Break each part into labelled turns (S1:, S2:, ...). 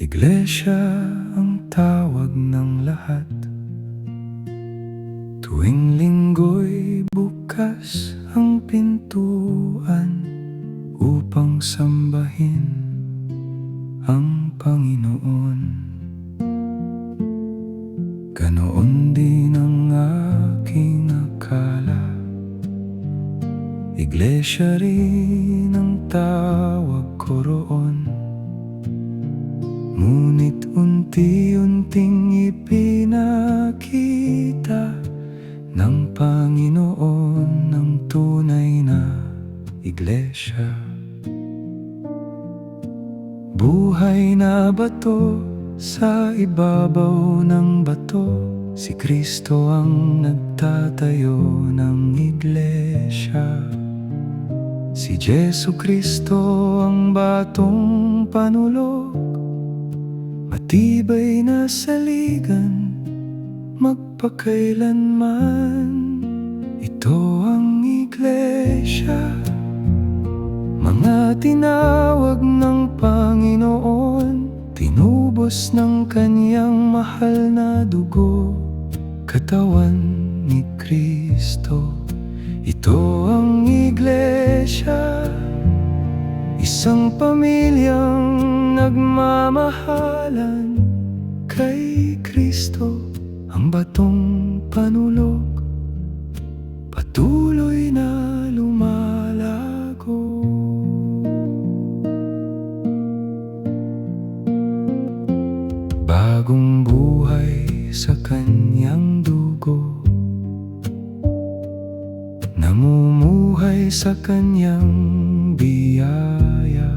S1: Iglesia ang tawag ng lahat. Tuwing linggo'y bukas ang pintuan upang sambahin ang Panginoon. Ganoon din ang aking akala. Iglesia rin ang tawag ko roon. Ngunit unti-unting ipinakita ng Panginoon ang tunay na iglesia. Buhay na bato sa ibabaw ng bato, si Kristo ang nagtatayo ng iglesia. Si Jesu Kristo ang batong panulog, matibay na saligan magpakailanman. Ito ang iglesia, mga tinawag ng Panginoon, tinubos ng kanyang mahal na dugo, katawan ni Kristo. Ito ang iglesia, isang pamilyang nagmamahalan kay Kristo. Ang batong panulog patuloy na lumalago. Bagong buhay sa kanyang dugo, namumuhay sa kanyang biyaya.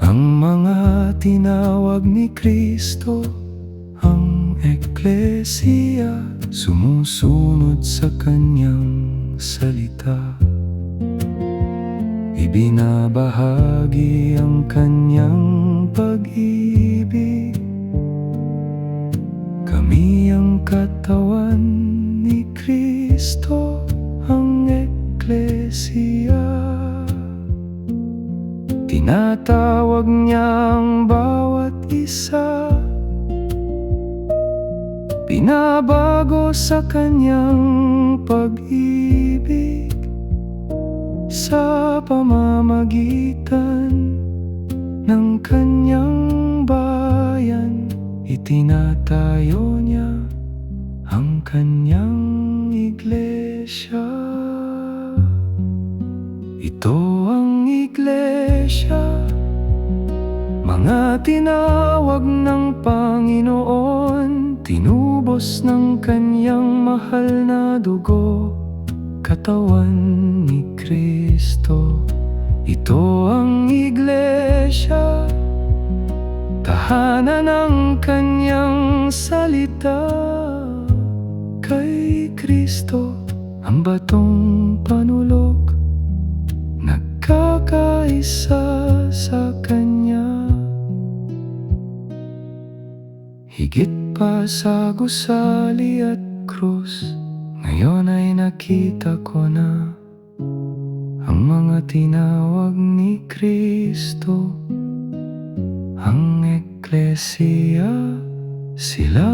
S1: Ang mga tinawag ni Kristo, ang Eklesia, sumusunod sa kanyang salita. Ibinabahagi ang kanyang pag-ibig. Kami ang katawan ni Kristo, ang Eklesia. Tinatawag niya ang bawat isa, binabago sa kanyang pag-ibig. Sa pamamagitan ng kanyang bayan, itinatayo niya ang kanyang iglesia. Ito ang iglesia, mga tinawag ng Panginoon, tinubos ng kanyang mahal na dugo, katawan ni Kristo. Ito ang iglesia, tahanan ng kanyang salita. Kay Kristo ang batong panulog, nagkakaisa sa kanya. Higit pa sa gusali at krus, ngayon ay nakita ko na ang mga tinawag ni Kristo, ang Eklesia, sila